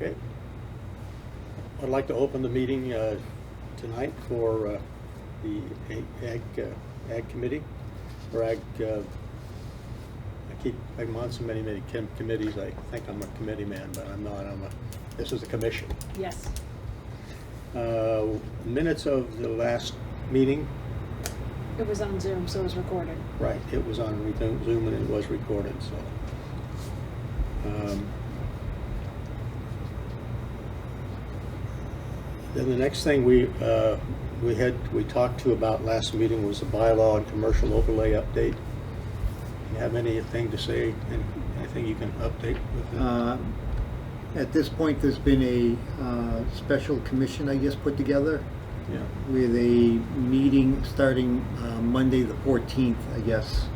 Okay. I'd like to open the meeting tonight for the Ag Committee, or I'm on so many committees, I think I'm a committee man, but I'm not. This is a commission. Yes. Minutes of the last meeting. It was on Zoom, so it was recorded. Right, it was on Zoom and it was recorded, so. Then the next thing we talked to about last meeting was the bylaw and commercial overlay update. You have anything to say? Anything you can update with that? At this point, there's been a special commission, I guess, put together. Yeah. With a meeting starting Monday the 14th, I guess,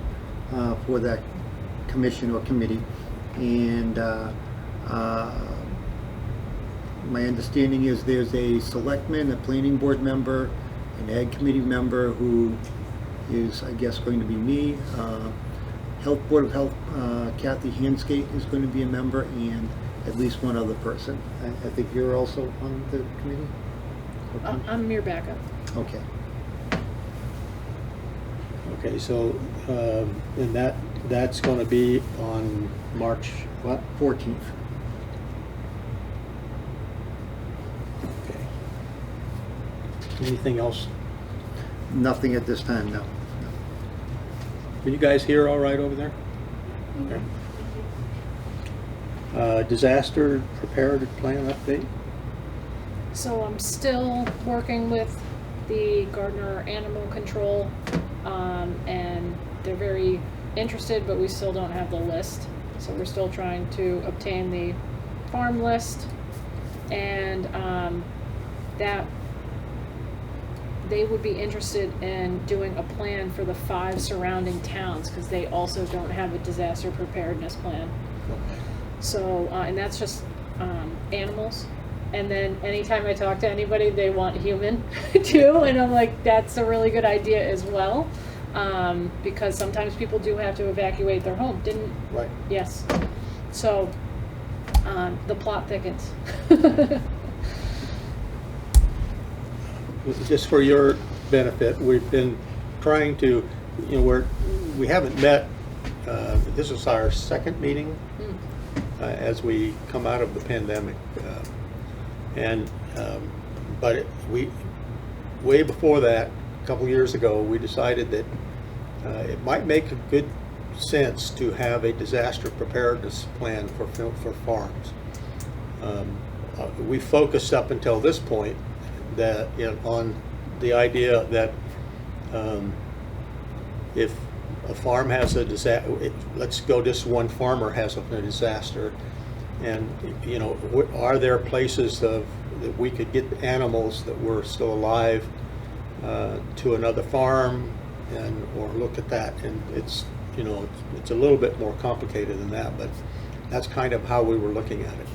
for that commission or committee. And my understanding is there's a selectman, a planning board member, an ag committee member who is, I guess, going to be me. Health Board of Health, Kathy Hanskate is going to be a member, and at least one other person. I think you're also on the committee? I'm your backup. Okay. Okay, so and that's going to be on March what? 14th. Okay. Anything else? Nothing at this time, no. Can you guys hear all right over there? Okay. Disaster prepared plan update? So I'm still working with the Gardner Animal Control, and they're very interested, but we still don't have the list. So we're still trying to obtain the farm list, and that they would be interested in doing a plan for the 5 surrounding towns, because they also don't have a disaster preparedness plan. So, and that's just animals. And then anytime I talk to anybody, they want human too. And I'm like, that's a really good idea as well. Because sometimes people do have to evacuate their home. Right. Yes. So, the plot thickens. Just for your benefit, we've been trying to, we haven't met, this is our second meeting as we come out of the pandemic. But way before that, a couple years ago, we decided that it might make a good sense to have a disaster preparedness plan for farms. We focused up until this point that on the idea that if a farm has a disaster, let's go just one farmer has a disaster, and are there places that we could get animals that were still alive to another farm, or look at that? And it's a little bit more complicated than that, but that's kind of how we were looking at it.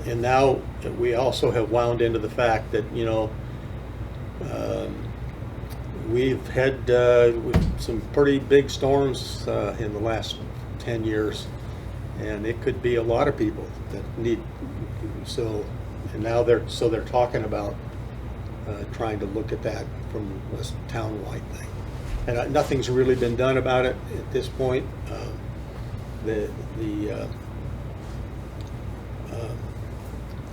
And now we also have wound into the fact that we've had some pretty big storms in the last 10 years, and it could be a lot of people that need. So, and now they're talking about trying to look at that from a town-wide thing, and nothing's really been done about it at this point.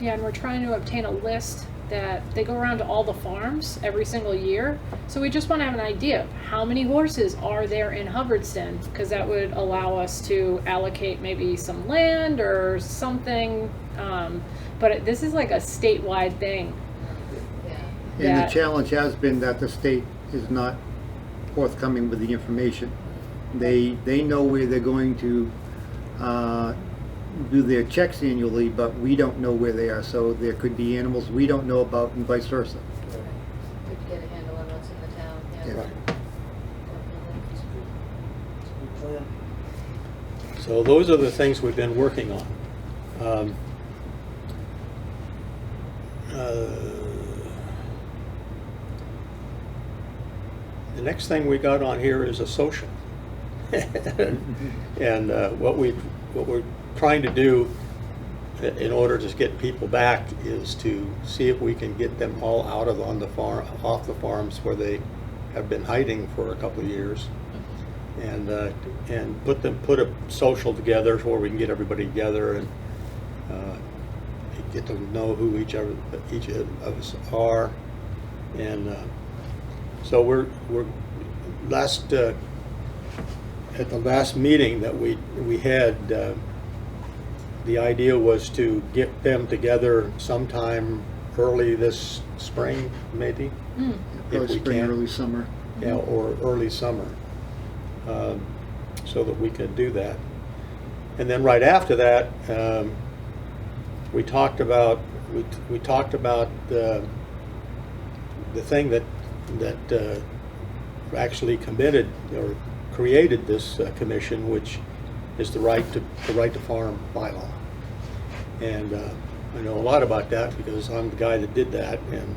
Yeah, and we're trying to obtain a list that they go around to all the farms every single year. So we just want to have an idea of how many horses are there in Hubbardston, because that would allow us to allocate maybe some land or something. But this is like a statewide thing. Yeah. And the challenge has been that the state is not forthcoming with the information. They know where they're going to do their checks annually, but we don't know where they are. So there could be animals we don't know about, and vice versa. Right. To get a handle on what's in the town. Yeah. Right. So those are the things we've been working on. The next thing we got on here is a social. And what we're trying to do in order to get people back is to see if we can get them all out of off the farms where they have been hiding for a couple of years, and put a social together where we can get everybody together and get to know who each of us are, and so we're at the last meeting that we had. The idea was to get them together sometime early this spring, maybe. If Early we spring, can. early summer. Yeah, or early summer, so that we could do that. And then right after that, we talked about the thing that actually committed or created this commission, which is the right to farm bylaw. And I know a lot about that because I'm the guy that did that. And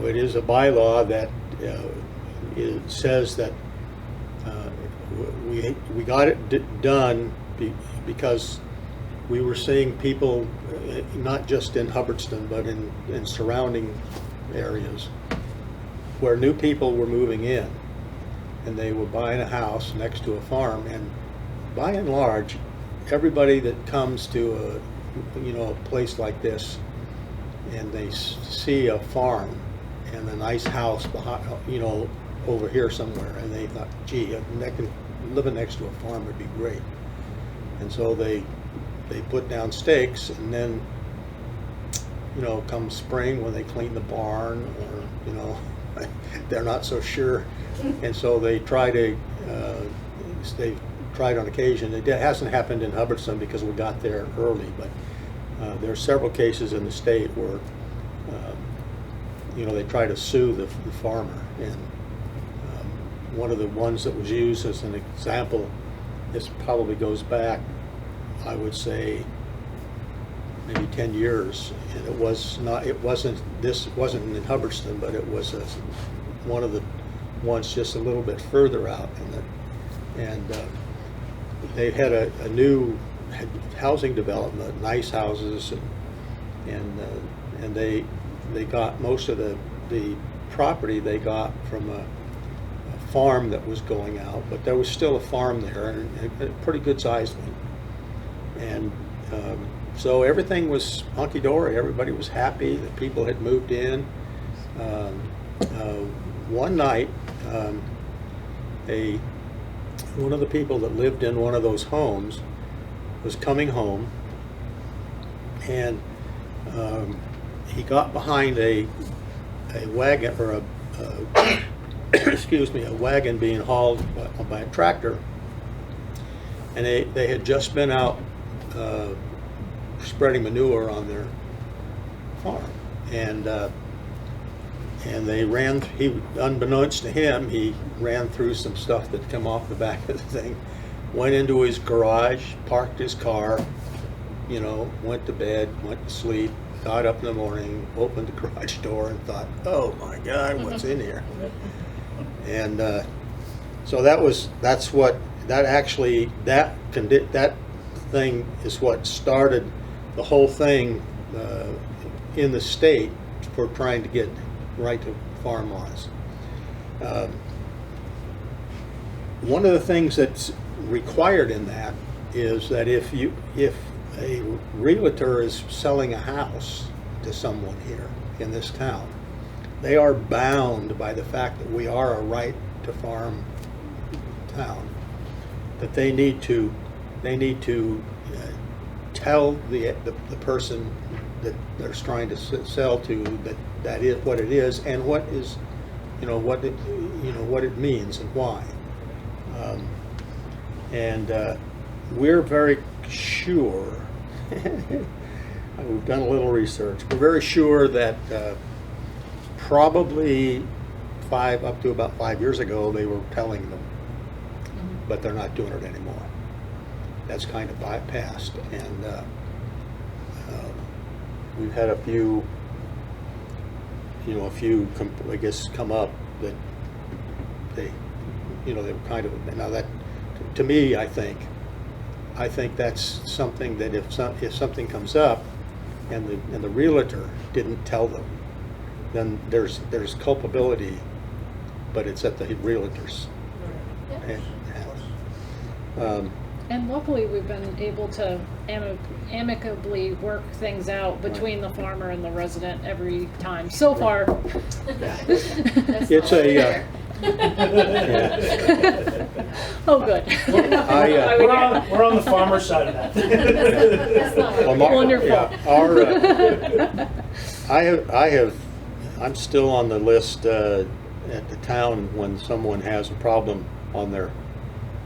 it is a bylaw that it says that we got it done because we were seeing people, not just in Hubbardston, but in surrounding areas, where new people were moving in, and they were buying a house next to a farm. And by and large, everybody that comes to a place like this, and they see a farm and a nice house behind, over here somewhere, and they thought, gee, living next to a farm would be great. And so they put down stakes, and then come spring when they clean the barn, or they're not so sure, and so they try on occasion. It hasn't happened in Hubbardston because we got there early, but there are several cases in the state where they try to sue the farmer. And one of the ones that was used as an example, this probably goes back, I would say, maybe 10 years, and it wasn't in Hubbardston, but it was one of the ones just a little bit further out, and they had a new housing development, nice houses, and they got most of the property they got from a farm that was going out, but there was still a farm there, and a pretty good sized one. And so everything was hunky-dory. Everybody was happy. The people had moved in. One night, one of the people that lived in one of those homes was coming home, and he got behind a wagon, or excuse me, a wagon being hauled by a tractor, and they had just been out spreading manure on their farm, and they ran. Unbeknownst to him, he ran through some stuff that come off the back of the thing, went into his garage, parked his car, went to bed, went to sleep, got up in the morning, opened the garage door, and thought, "Oh my God, what's in here?" And so that thing is what started the whole thing in the state for trying to get right to farm laws. One of the things that's required in that is that if a realtor is selling a house to someone here in this town, they are bound by the fact that we are a right to farm town, that they need to tell the person that they're trying to sell to that is what it is, and what is what it means and why. We're very sure. We've done a little research. We're very sure that probably up to about 5 years ago they were telling them, but they're not doing it anymore. That's kind of bypassed, and we've had a few I guess come up that they were kind of, now that, to me, I I think that's something that if something comes up and the realtor didn't tell them, then there's culpability, but it's at the realtors. And, And luckily, we've been able to amicably work things out between the farmer and the resident every time so far. it's a yeah. Oh, good. We're on the farmer's side of that. That's not Well, what Wonderful. Yeah, I'm still on the list at the town when someone has a problem on their,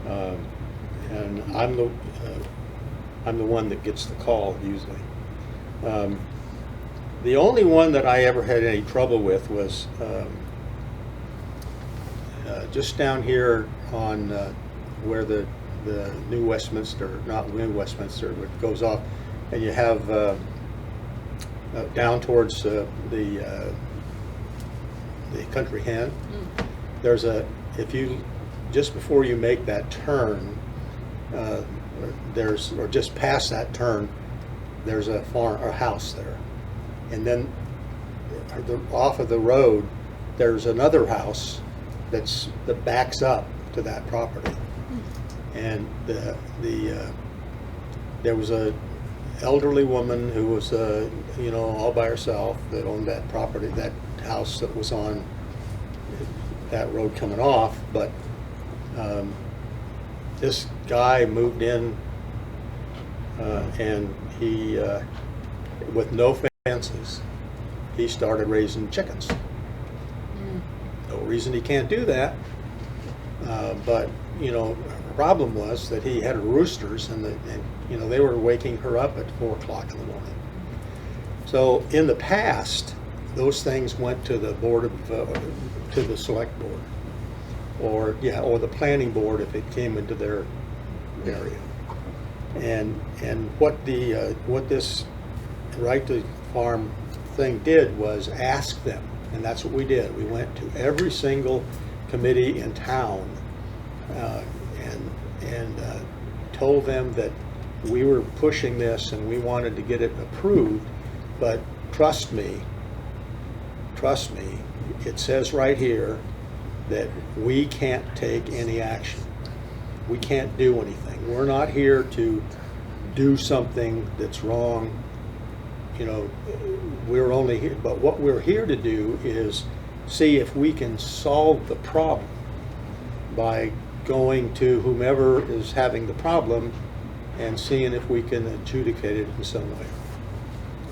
and I'm the one that gets the call usually. The only one that I ever had any trouble with was just down here on where the New Westminster, not New Westminster, but goes off, and you have down towards the Country Hen. There's if you just before you make that turn, or just past that turn, there's a farm or house there, and then off of the road, there's another house that backs up to that property, and there was a elderly woman who was all by herself that owned that property, that house that was on that road coming off, but this guy moved in and he with no fences, he started raising chickens. No reason he can't do that, but the problem was that he had roosters, and they were waking her up at 4 o'clock in the morning. So in the past, those things went to the to the select board, or the planning board if it came into their area. And what this right to farm thing did was ask them, and that's what we did. We went to every single committee in town and told them that we were pushing this and we wanted to get it approved, but trust me, it says right here that we can't take any action. We can't do anything. We're not here to do something that's wrong. We're only here, but what we're here to do is see if we can solve the problem by going to whomever is having the problem and seeing if we can adjudicate it in some way.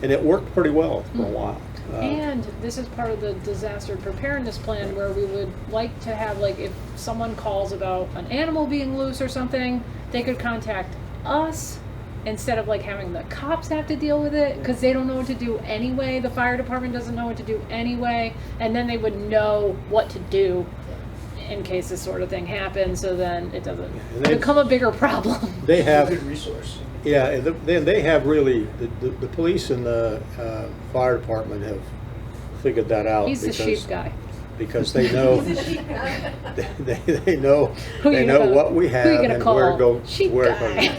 And it worked pretty well for a while. And this is part of the disaster preparedness plan, where we would like to have, if someone calls about an animal being loose or something, they could contact us instead of having the cops have to deal with it, because they don't know what to do anyway. The fire department doesn't know what to do anyway, and then they would know what to do in case this sort of thing happens, so then it doesn't become a bigger problem. They have Good resource. Yeah, and they have really, the police and the fire department have figured that out. He's the sheep guy. Because they know, they know Who you gonna- what we have who you gonna and call? where to go. Sheep where guy.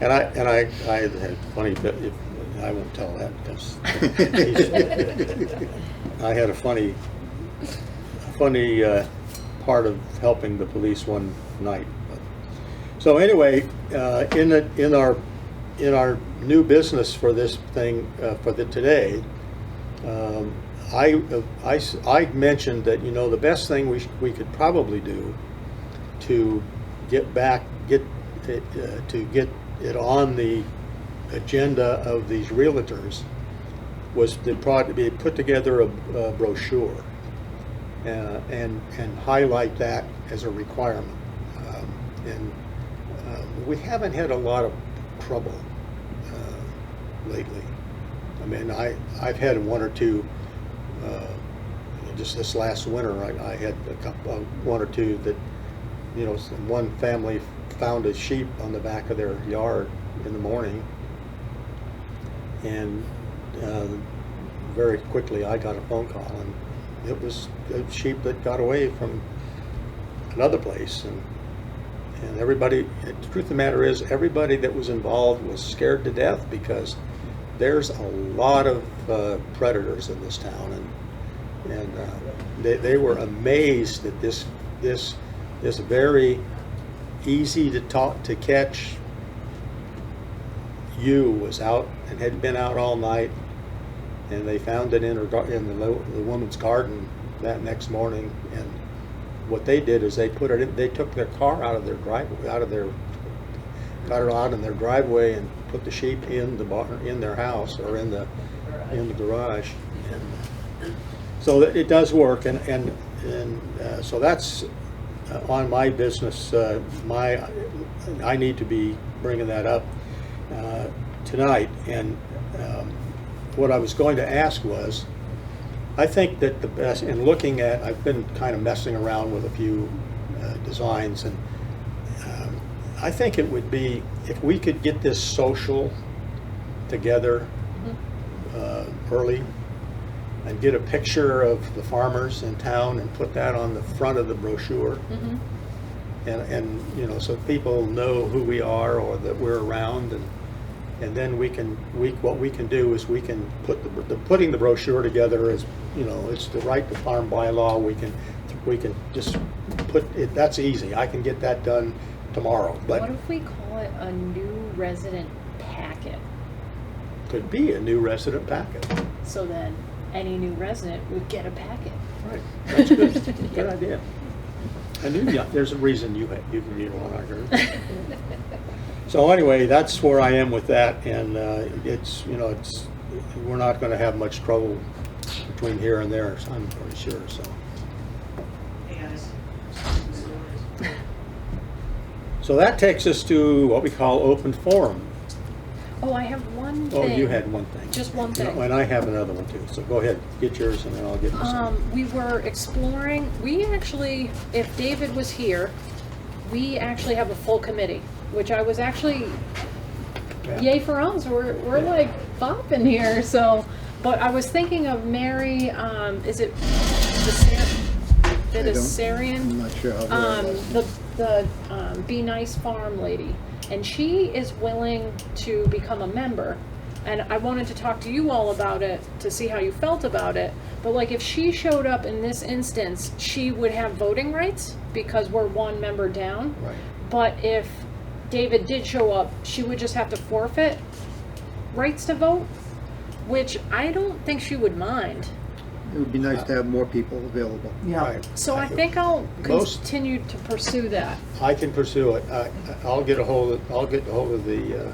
And I had a funny bit. I won't tell that because I had a funny part of helping the police one night. So anyway, in our new business for this thing for today, I mentioned that the best thing we could probably do to get it on the agenda of these realtors was to put together a brochure and highlight that as a requirement. We haven't had a lot of trouble lately. I mean, I've had one or two. Just this last winter, I had one or two that, one family found a sheep on the back of their yard in the morning, and very quickly I got a phone call, and it was a sheep that got away from another place, And everybody, the truth of the matter is, everybody that was involved was scared to death because there's a lot of predators in this town, and they were amazed that this very easy to catch ewe was out and had been out all night, and they found it in the woman's garden that next morning. And what they did is they took their car out of their driveway, got it out in their driveway, and put the sheep in their house or in the garage. And so it does work, and so that's on my business. I need to be bringing that up tonight. And what I was going to ask was, I think that the best, in looking at, I've been kind of messing around with a few designs, and I think it would be, if we could get this social together early, and get a picture of the farmers in town and put that on the front of the brochure. And you know, so people know who we are or that we're around, and then what we can do is we can putting the brochure together is, you know, it's the right to farm bylaw. We can just put it. That's easy. I can get that done tomorrow. But what if we call it a new resident packet? Could be a new resident packet. So then any new resident would get a packet. Right. That's good. Good idea. I knew there's a reason you can need one, I heard. So anyway, that's where I am with that, and we're not going to have much trouble between here and there, I'm pretty sure. So. Hey guys. So that takes us to what we call open forum. Oh, I have one Oh, thing. you had one thing. Just one thing. And I have another one too. So go ahead, get yours, and then I'll get this. We were exploring, we actually, if David was here, we actually have a full committee, which I was actually, yay for us, we're like bopping here, so, but I was thinking of Mary, is it Vidisarian? I'm not sure how The Be Nice Farm lady, and she is willing to become a member. And I wanted to talk to you all about it to see how you felt about it. But like, if she showed up in this instance, she would have voting rights because we're one member down. Right. But if David did show up, she would just have to forfeit rights to vote, which I don't think she would mind. It would be nice to have more people available. Yeah. Right. So I think I'll Most- continue to pursue that. I can pursue it. I'll get a hold of the.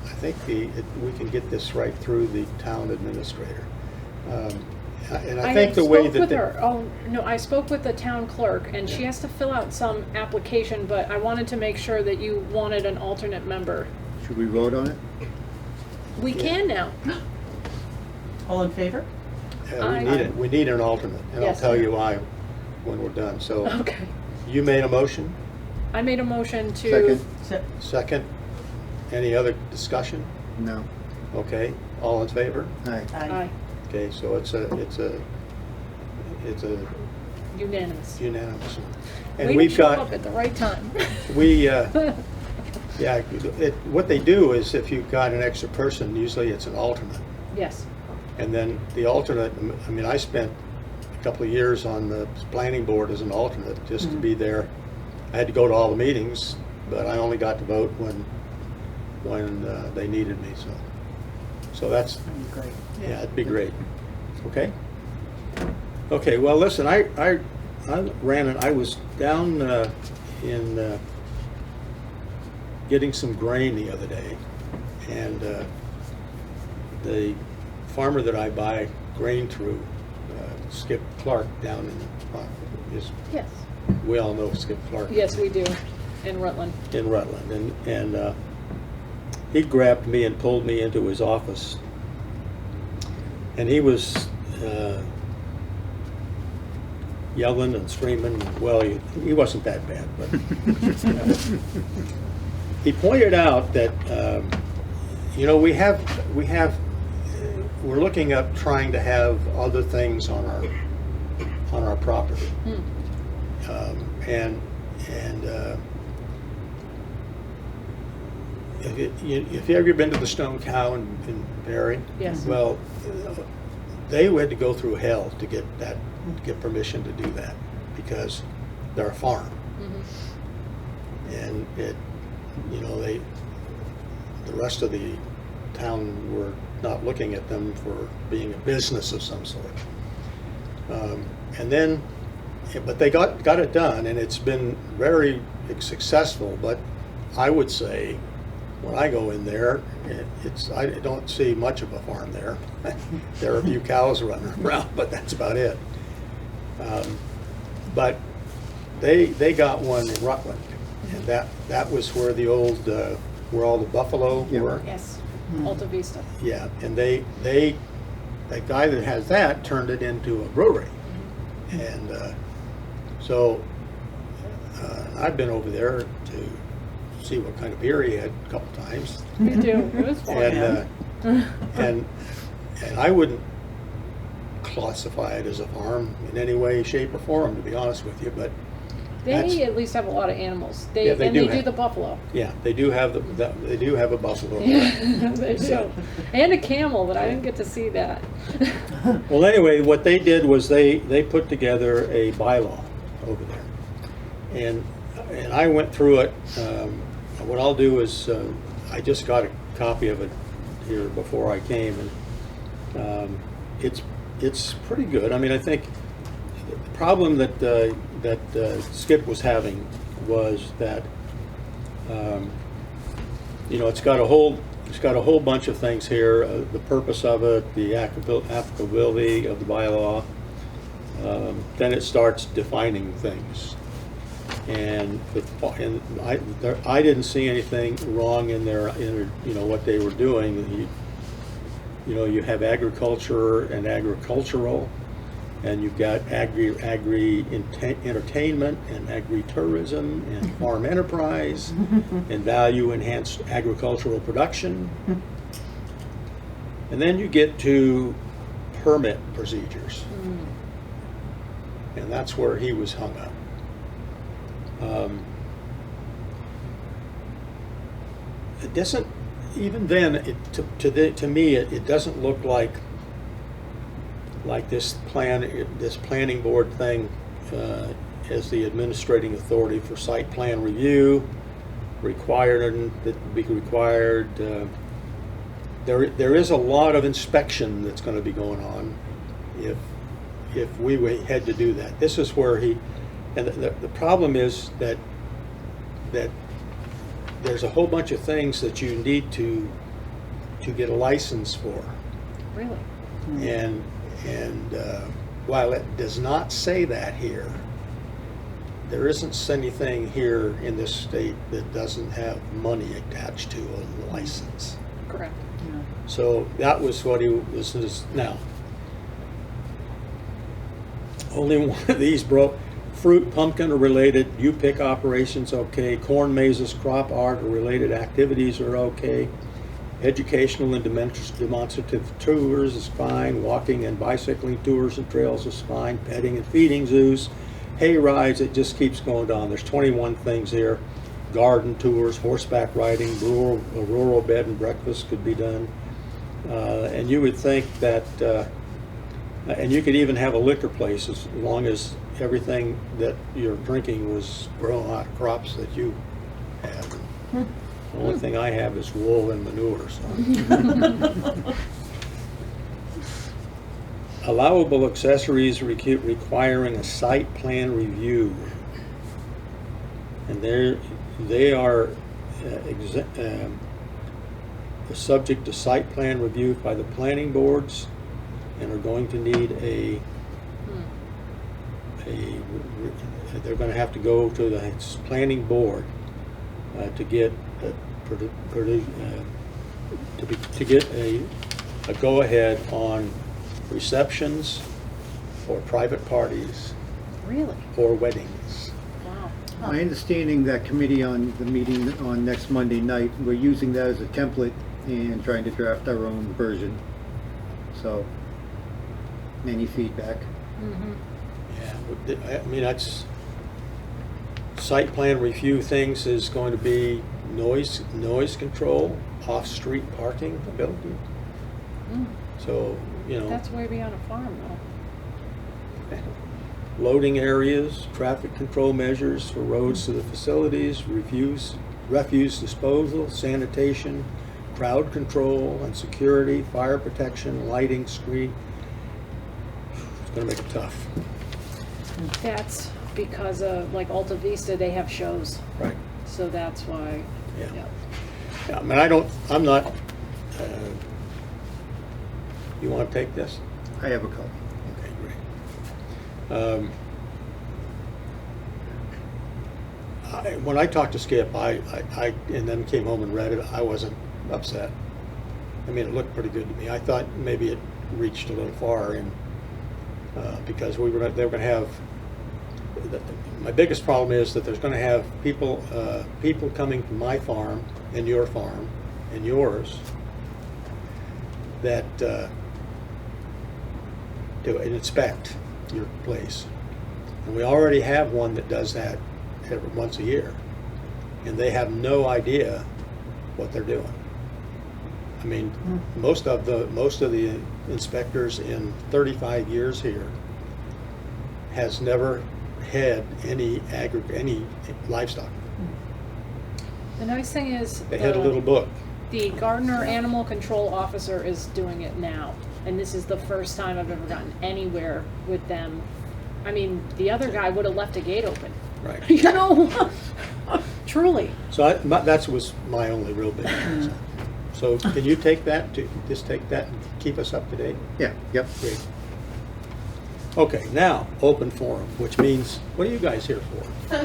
I think we can get this right through the town administrator. And I think the way spoke that with her. Oh no, I spoke with the town clerk, and she has to fill out some application. But I wanted to make sure that you wanted an alternate member. Should we vote on it? We can now. All in favor? we need an alternate, and Yes. I'll tell you why when we're done. So Okay. you made a motion. I made a motion to. Second? So, Second. Any other discussion? No. Okay. All in favor? Aye. Aye. Okay. So it's a Unanimous. unanimous one. Way And to we've show got up at the right time. yeah. What they do is if you've got an extra person, usually it's an alternate. Yes. And then the alternate, I mean, I spent a couple of years on the planning board as an alternate, just to be there. I had to go to all the meetings, but I only got to vote when they needed me, so that's, great. yeah, it'd be great. Okay? Okay, well, listen, I ran, and I was down in getting some grain the other day, and the farmer that I buy grain through, Skip Clark down in, Yes. we all know Skip Clark. Yes, we do. In Rutland. In Rutland, and he grabbed me and pulled me into his office, and he was yelling and screaming. Well, he wasn't that bad, but he pointed out that we're looking at trying to have other things on our property. And if you ever been to the Stone Cow in Barry? Yes. Well, they had to go through hell to get permission to do that, because they're a farm. And the rest of the town were not looking at them for being a business of some sort. But they got it done, and it's been very successful. But I would say, when I go in there, I don't see much of a farm there. There are a few cows running around, but that's about it. But they got one in Rutland, and that was where the old where all the buffalo were. Yes, Alta Vista. Yeah, and that guy that has that turned it into a brewery, and so I've been over there to see what kind of beer he had a couple times. Me too. It was fun. And I wouldn't classify it as a farm in any way, shape, or form, to be honest with you. But They at least have a lot of animals. They Yeah, they do do have- the buffalo. yeah, they do have they do have a buffalo. They do. And a camel, but I didn't get to see that. Well, anyway, what they did was they put together a bylaw over there, and I went through it. What I'll do is I just got a copy of it here before I came, and it's pretty good. I mean, I think the problem that Skip was having was that it's got a whole bunch of things here. The purpose of it, the applicability of the bylaw. Then it starts defining things, and I didn't see anything wrong in what they were doing. You have agriculture and agricultural, and you've got entertainment and agri-tourism and farm enterprise and value enhanced agricultural production. And then you get to permit procedures. And that's where he was hung up. It doesn't, even then, to me, it doesn't look like this planning board thing as the administrating authority for site plan review, required. There is a lot of inspection that's going to be going on if we had to do that. This is where the problem is that there's a whole bunch of things that you need to get a license for. Really? And while it does not say that here, there isn't anything here in this state that doesn't have money attached to a license. Correct. So that was what he was. Now, only one of these broke. Fruit, pumpkin are related. You pick operations, okay. Corn, mazes, crop art or related activities are okay. Educational and demonstrative tours is fine. Walking and bicycling tours and trails is fine. Petting and feeding zoos. Hay rides, it just keeps going down. There's 21 things here. Garden tours, horseback riding, rural bed and breakfast could be done. And you would think that, and you could even have a liquor place as long as everything that you're drinking was grown out of crops that you have. The only thing I have is wool and manure. So. Allowable accessories requiring a site plan review, and they are subject to site plan review by the planning boards, and are going to need they're going to have to go to the planning board to get a go-ahead on receptions or private parties Really? or weddings. Wow. My understanding that committee on the meeting on next Monday night, we're using that as a template and trying to draft our own version. So, any feedback? Mm-hmm. Yeah, I mean, site plan review things is going to be noise control, off-street parking ability. Mm, So, you know, That's way beyond a farm though. loading areas, traffic control measures for roads to the facilities, refuse disposal, sanitation, crowd control and security, fire protection, lighting, screen. It's gonna make it tough. That's because of, like Alta Vista, they have shows, Right. so that's why, Yeah. yeah. Yeah, I mean, I'm not, you wanna take this? I have a couple. Okay, great. When I talked to Skip, and then came home and read it, I wasn't upset. I mean, it looked pretty good to me. I thought maybe it reached a little far in, because they were gonna have, my biggest problem is that there's gonna have people coming to my farm and yours that, to inspect your place. And we already have one that does that once a year. And they have no idea what they're doing. I mean, most of the inspectors in 35 years here has never had any livestock. The nice thing is. They had a little book. The Gardner Animal Control Officer is doing it now, and this is the first time I've ever gotten anywhere with them. I mean, the other guy would have left a gate open. Right. You know, truly. So that was my only real big concern. So can you take that, just take that and keep us up to date? Yeah, yep. Great. Okay, now, open forum, which means, what are you guys here for?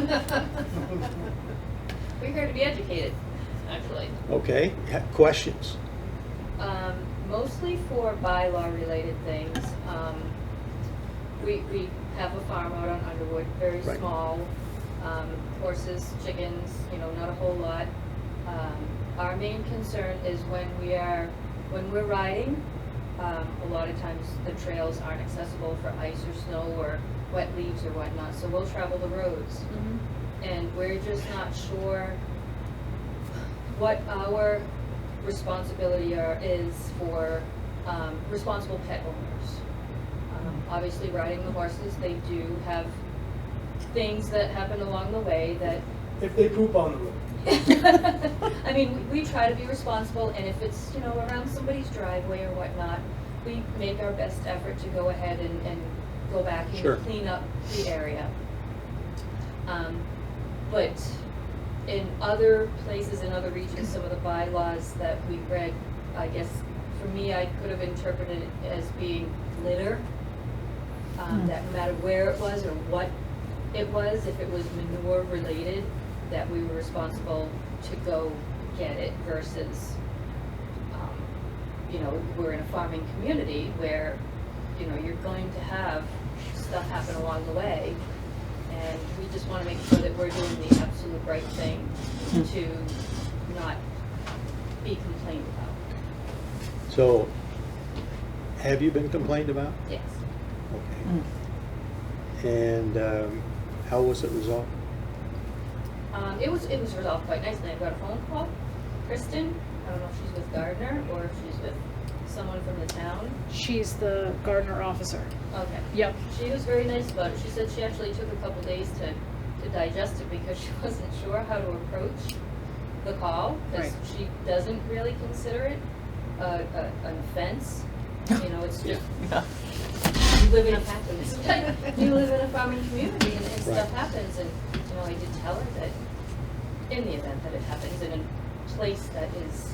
We're here to be educated, actually. Okay, questions? Mostly for bylaw related things. We have a farm out on Underwood, very Right. small, horses, chickens, not a whole lot. Our main concern is when we're riding, a lot of times the trails aren't accessible for ice or snow or wet leaves or whatnot, so we'll travel the roads. And we're just not sure what our responsibility is for responsible pet owners. Obviously, riding the horses, they do have things that happen along the way that. If they poop on the road. I mean, we try to be responsible, and if it's around somebody's driveway or whatnot, we make our best effort to go ahead and go back and Sure. clean up the area. But in other places, in other regions, some of the bylaws that we read, I guess, for me, I could have interpreted it as being litter. That no matter where it was or what it was, if it was manure related, that we were responsible to go get it versus, we're in a farming community where, you're going to have stuff happen along the way. And we just want to make sure that we're doing the absolute right thing to not be complained about. So, have you been complained about? Yes. Okay. And how was it resolved? It was resolved quite nicely. I got a phone call. Kristen, I don't know if she's with Gardner or if she's with someone from the town. She's the Gardner officer. Okay. Yep. She was very nice about it. She said she actually took a couple days to digest it because she wasn't sure how to approach the call, because Right. she doesn't really consider it an offense. It's just, you live in a farming community and stuff Right. happens, and I did tell her that in the event that it happens in a place that is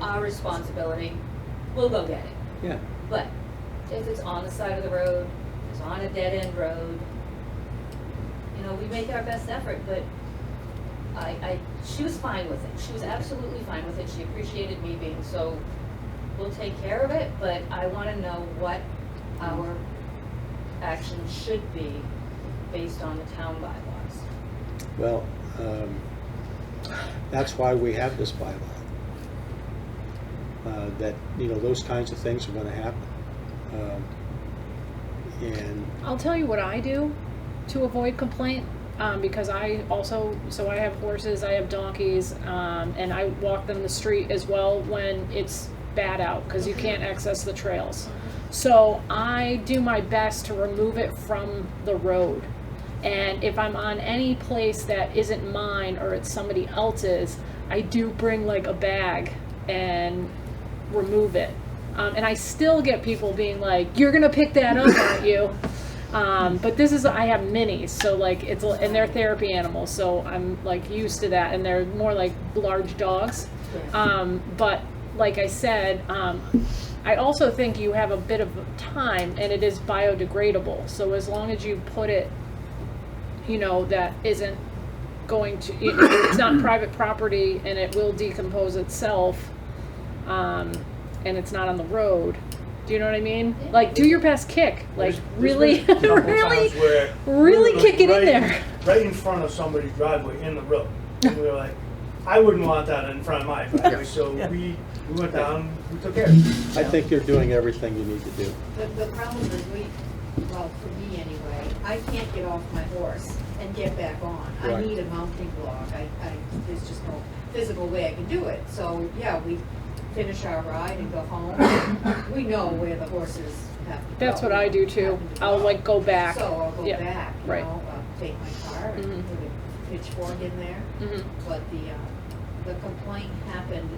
our responsibility, we'll go get it. Yeah. But if it's on the side of the road, if it's on a dead-end road, we make our best effort, but she was fine with it. She was absolutely fine with it. She appreciated me being so, we'll take care of it, but I want to know what our action should be based on the town bylaws. Well, that's why we have this bylaw. That, those kinds of things are gonna happen. And, I'll tell you what I do to avoid complaint. because I also, so I have horses, I have donkeys, and I walk them the street as well when it's bad out, because you can't access the trails. So I do my best to remove it from the road. And if I'm on any place that isn't mine or it's somebody else's, I do bring like a bag and remove it. And I still get people being like, "You're gonna pick that up, aren't you?" But this is, I have minis, so like and they're therapy animals, so I'm like used to that, and they're more like large dogs. But like I said, I also think you have a bit of time, and it is biodegradable. So as long as you put it, that isn't going to, it's not private property, and it will decompose itself, and it's not on the road. Do you know what I mean? Like, do your best kick. Like, really, There's been a couple really, times where really we were, kick it right, in there. Right in front of somebody's driveway in the road. And we were like, I wouldn't want that in front of my driveway, so we went down, we took care of it. I think you're doing everything you need to do. The problem is well, for me anyway, I can't get off my horse and get back on. I Right. need a mounting block. There's just no physical way I can do it. So, yeah, we finish our ride and go home. We know where the horses have to go. That's what I do too. Happen to I'll go. like go back. So I'll go Yeah, back, right. take my car and Mhm. put a pitchfork in there. Mhm. But the complaint happened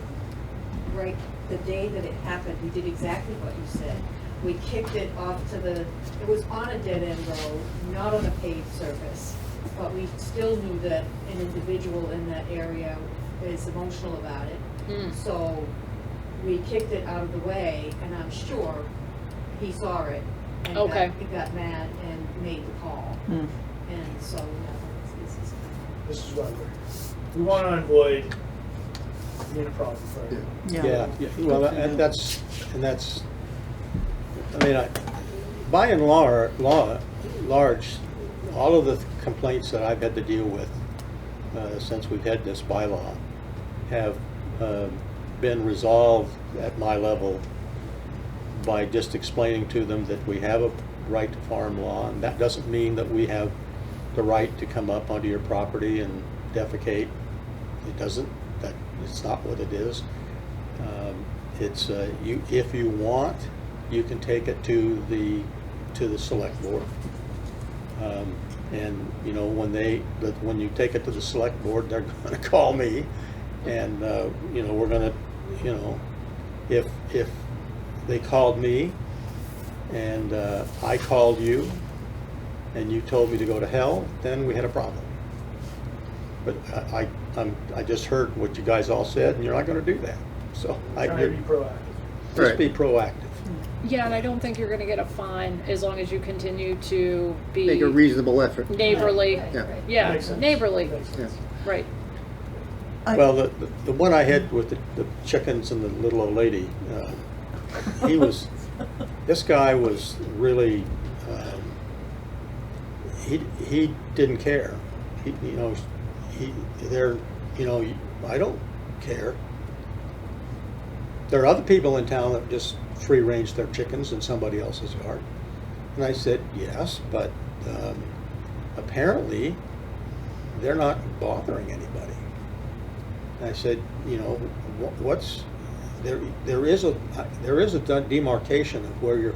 right the day that it happened. We did exactly what you said. We kicked it off to it was on a dead-end road, not on a paved surface. But we still knew that an individual in that area is emotional about it. Mm. So we kicked it out of the way, and I'm sure he saw it and Okay. got mad and made the call. Hmm. And so, no, this is. This is what we want to avoid being a problem for everyone. Yeah, well, and that's, I mean, by and large, all of the complaints that I've had to deal with since we've had this bylaw have been resolved at my level by just explaining to them that we have a right to farm law, and that doesn't mean that we have the right to come up onto your property and defecate. It doesn't. It's not what it is. It's if you want, you can take it to the select board. And when you take it to the select board, they're going to call me, and we're going to, if they called me and I called you and you told me to go to hell, then we had a problem. But I just heard what you guys all said, and you're not going to do that. So Trying to be proactive. just be proactive. Yeah, and I don't think you're going to get a fine as long as you continue to be Make a reasonable effort. neighborly. Right, Yeah. right. Yeah, Makes sense. neighborly. Makes sense. Right. Well, the one I had with the chickens and the little old lady, this guy was really, he didn't care. I don't care. There are other people in town that just free range their chickens in somebody else's yard. And I said, yes, but apparently they're not bothering anybody. And I said, what's there is a demarcation of where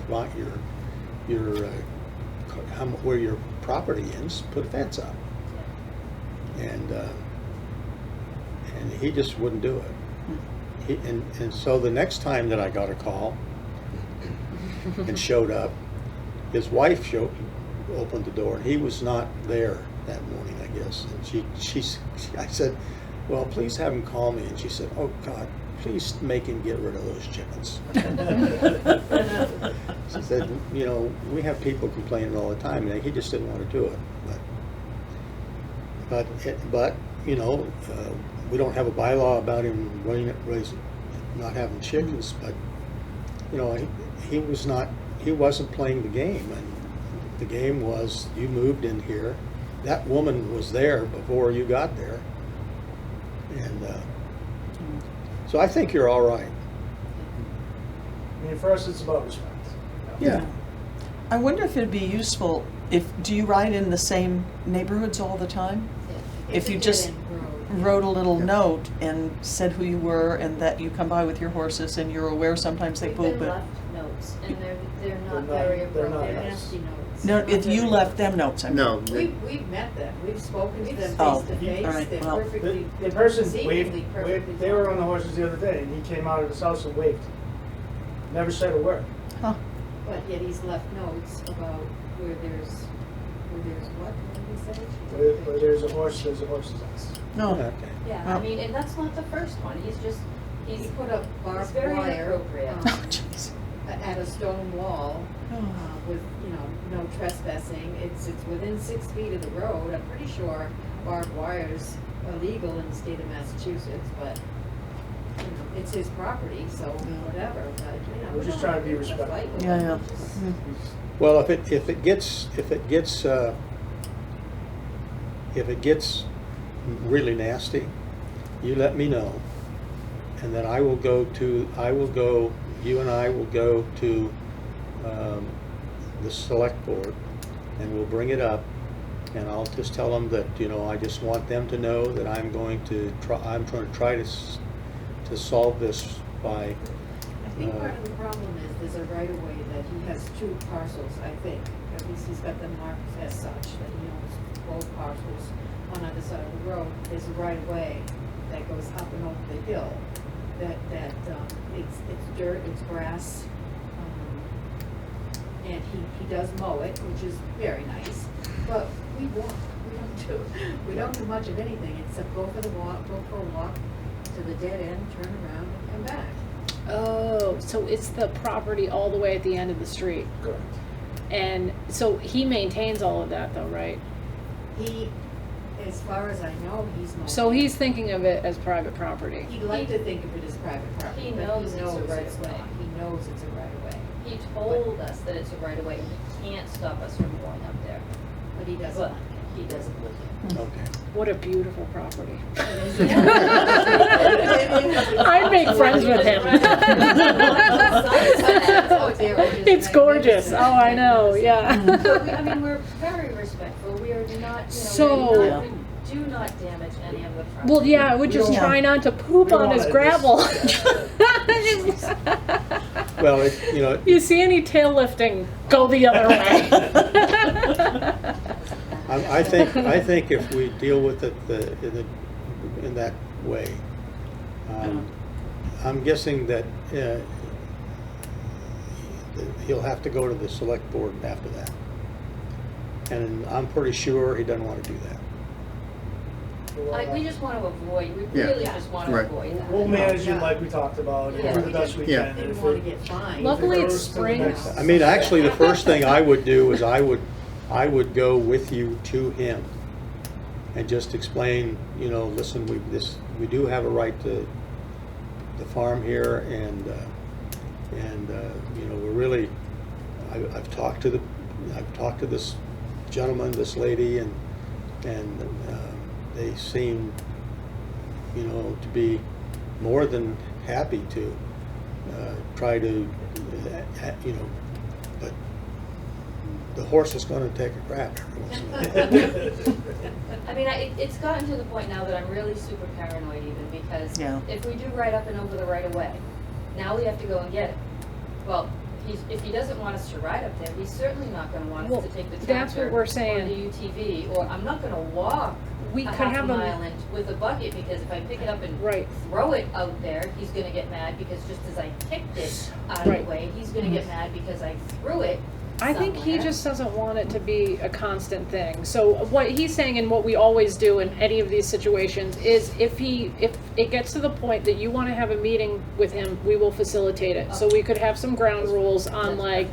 where your property ends. Put a fence up, and he just wouldn't do it. And so the next time that I got a call and showed up, his wife opened the door, and he was not there that morning, I guess. And I said, well, please have him call me. And she said, oh God, please make him get rid of those chickens. She said, we have people complaining all the time, and he just didn't want to do it. But we don't have a bylaw about him not having chickens, but he wasn't playing the game, and the game was you moved in here, that woman was there before you got there, and so I think you're all right. I mean, for us, it's about respect. Yeah. I wonder if it'd be useful do you ride in the same neighborhoods all the time? If It's a you just dead-end road. wrote a little Yeah. note and said who you were and that you come by with your horses and you're aware sometimes they We've poop. been and- left notes, and they're not They're not- very they're not appropriate. They're nice. nasty notes. No, Not if you very left good. them notes, I mean. No, We've met them, we've spoken to them Oh, face to face, all right, they're well. perfectly, The they're person seemingly waved, perfectly. they were on the fine. horses the other day, and he came out of his house and waved. Never said a word. Huh. But yet he's left notes about where there's what did he say? Where there's a horse's house. No. Okay. Yeah, Well- I mean, and that's not the first one, he's He put up he's barbed very wire, inappropriate. Oh, jeez. at a stone wall, Oh. with, no trespassing. It's within 6 feet of the road. I'm pretty sure barbed wire's illegal in the state of Massachusetts, but, it's his property, so whatever, but, We're we just don't trying to be have respectful. fight with Yeah, him. yeah. Just- Mm. Well, if it gets really nasty, you let me know, and then you and I will go to the select board, and we'll bring it up, and I'll just tell them that, I just want them to know that I'm going to try to solve this by, I think part of the problem is there's a right of way that he has 2 parcels, I think. At least he's got them marked as such, that he owns both parcels on either side of the road. There's a right of way that goes up and over the hill, that it's dirt, it's grass. And he does mow it, which is very nice, but we walk, we don't do much of anything except go for a walk to the dead end, turn around and come back. Oh, so it's the property all the way at the end of the street. Correct. And so he maintains all of that though, right? He, as far as I know, he's mowing. So he's thinking of it as private property. He'd like to think of it as private property, He but knows it's a right it's of way. not. He knows it's a right of way, He told us that it's a right of way, he can't stop us from going up there, but he doesn't but like he doesn't live there. okay. What a beautiful property. it. I'd make friends with him. It's gorgeous. Oh, I know, yeah. I mean, we're very respectful, we are not, So- we do not damage any of the property. Well, yeah, I would just We don't try not to poop we don't on his wanna gravel. Well, You see any tail lifting, go the other way. I think if we deal with it in that way, I'm guessing that he'll have to go to the select board after that. And I'm pretty sure he doesn't want to do that. We just want to avoid, we Yeah. really just want to Right. avoid that. We'll manage it like we talked about, and Yeah. do the best we Yeah. can. and Didn't if wanna it- get fined. Luckily, it's goes to the spring. next- I mean, actually, the first thing I would do is I would go with you to him and just explain, listen, we do have a right to farm here, and we're really, I've talked to this gentleman, this lady, and they seem, to be more than happy to try to, but the horse is going to take a crap every once in a while. I mean, it's gotten to the point now that I'm really super paranoid even, because Yeah. if we do ride up and over the right of way, now we have to go and get it. Well, if he doesn't want us to ride up there, he's certainly not gonna want Well, us to take the that's tractor what we're or saying. the UTV, or I'm not gonna walk We a could half a have a, mile in with a bucket, because if I pick it up and right. throw it out there, he's gonna get mad, because just as I kicked it out of Right. the way, he's gonna get mad because I threw it I think he somewhere. just doesn't want it to be a constant thing. So what he's saying, and what we always do in any of these situations, is if it gets to the point that you want to have a meeting with him, we will facilitate it. So we could have some ground rules on like,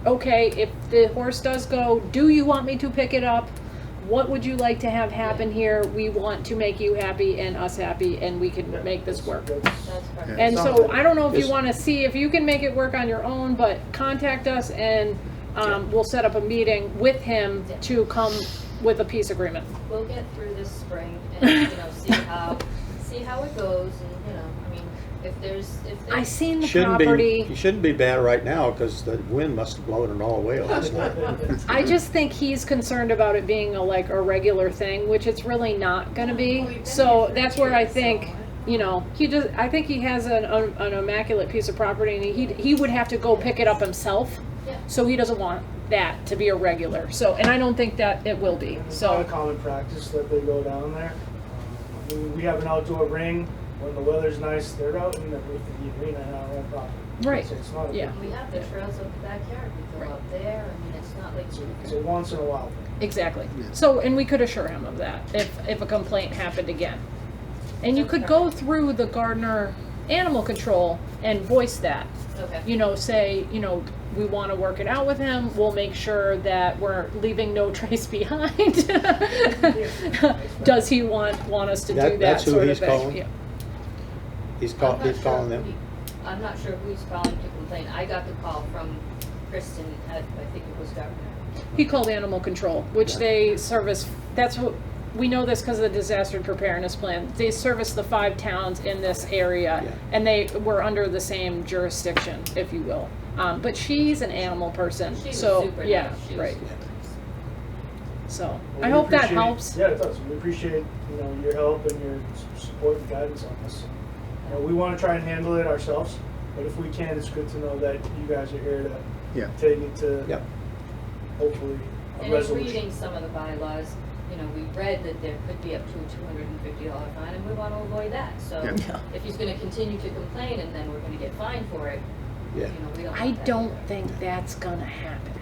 okay, if the horse does go, do you want me to pick it up? What would you like to have happen here? We want to make you happy and us happy, and we can make this work. That's perfect. And so I don't know if you Is- want to see if you can make it work on your own, but contact us and we'll set up a meeting with him to come with a peace agreement. We'll get through this spring and, see how it goes, and, I mean, if there's. I seen the Shouldn't be, property. you shouldn't be bad right now, because the wind must have blown it all away last night. I just think he's concerned about it being a regular thing, which it's really not gonna Well, we've be. been So here for that's where I years, think, so- I think he has an immaculate piece of property, and he would have to go pick it up himself. Yeah. So he doesn't want that to be a regular. So, and I don't think that it will be. It's not a So, common practice that they go down there. I mean, we have an outdoor ring, when the weather's nice, they're out in the arena and our own property. Right. So it's not a Yeah. big We deal. have the trails of the backyard, we go Right. out there, I mean, it's not like. It's a once in a while thing. exactly. Yeah. So, and we could assure him of that if a complaint happened again. And you could go through the Gardner Animal Control and voice that. Okay. Say, we want to work it out with him. We'll make sure that we're leaving no trace behind. Does he want us to do that That's who sort he's of thing? calling? Yeah. He's I'm not calling sure them. I'm not sure who's calling to complain. I got the call from Kristen at, I think it was Gardner. He called Animal Control, which they service. That's what we know this because of the disaster preparedness plan. They service the 5 towns in this area, Yeah. and they were under the same jurisdiction, if you will. But she's an animal person, She was so super yeah, nice. She was right. super nice. So Well, I we hope that appreciate- helps. Yeah, it does. We appreciate, your help and your support and guidance on this. We want to try and handle it ourselves, but if we can, it's good to know that you guys are here to Yeah. take it to Yep. hopefully a And in resolution. reading some of the bylaws, we read that there could be up to a $250 fine, and we want to avoid that. So Yeah. Yeah. if he's going to continue to complain and then we're going to get fined for it, Yeah. we don't want I that don't either. think that's gonna happen.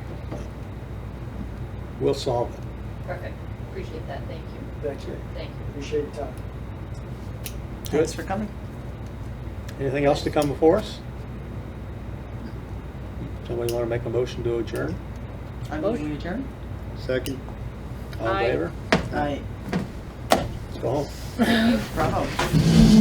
We'll solve it. Perfect. Appreciate that. Thank you. Thank you. Thank you. Appreciate your time. Thanks for coming. Anything else to come before us? Somebody want to make a motion to adjourn? I move we adjourn. Second. All in Aye. favor? Aye. Let's go home. Bravo.